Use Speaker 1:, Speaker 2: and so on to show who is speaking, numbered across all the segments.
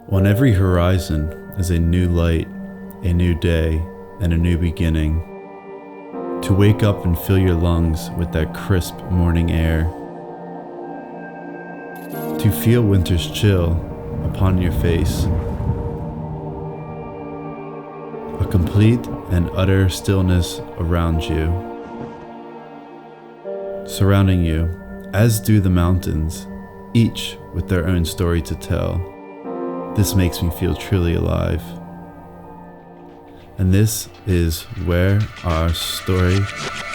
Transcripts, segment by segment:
Speaker 1: On every horizon is a new light, a new day, and a new beginning. To wake up and fill your lungs with that crisp morning air. To feel winter's chill upon your face. A complete and utter stillness around you. Surrounding you, as do the mountains, each with their own story to tell. This makes me feel truly alive. And this is where our story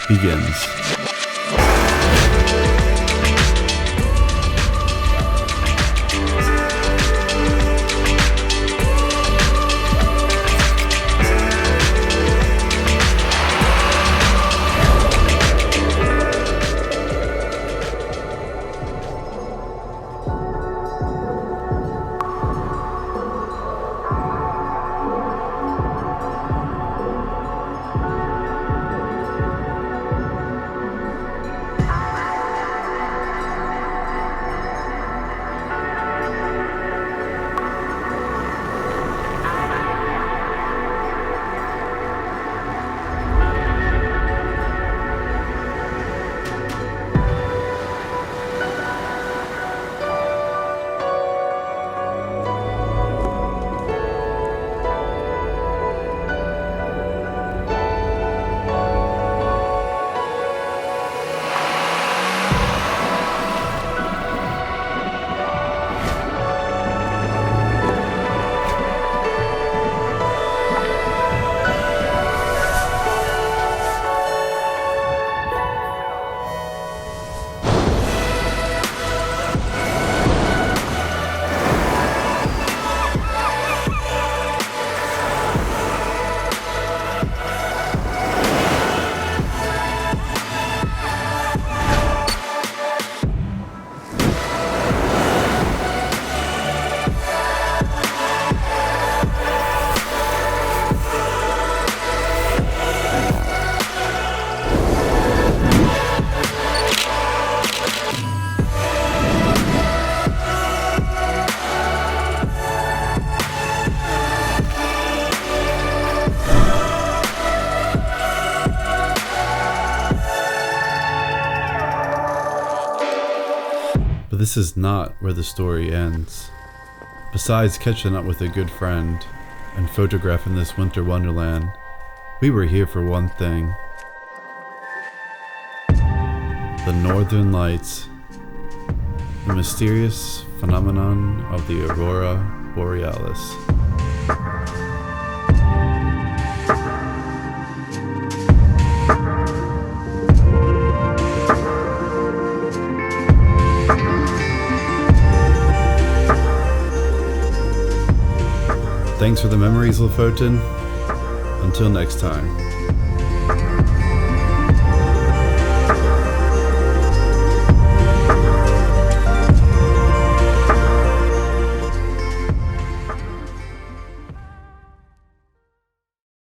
Speaker 1: begins. But this is not where the story ends. Besides catching up with a good friend and photographing this winter wonderland, we were here for one thing. The Northern Lights, the mysterious phenomenon of the Aurora Borealis. Thanks for the memories, Lofoten. Until next time.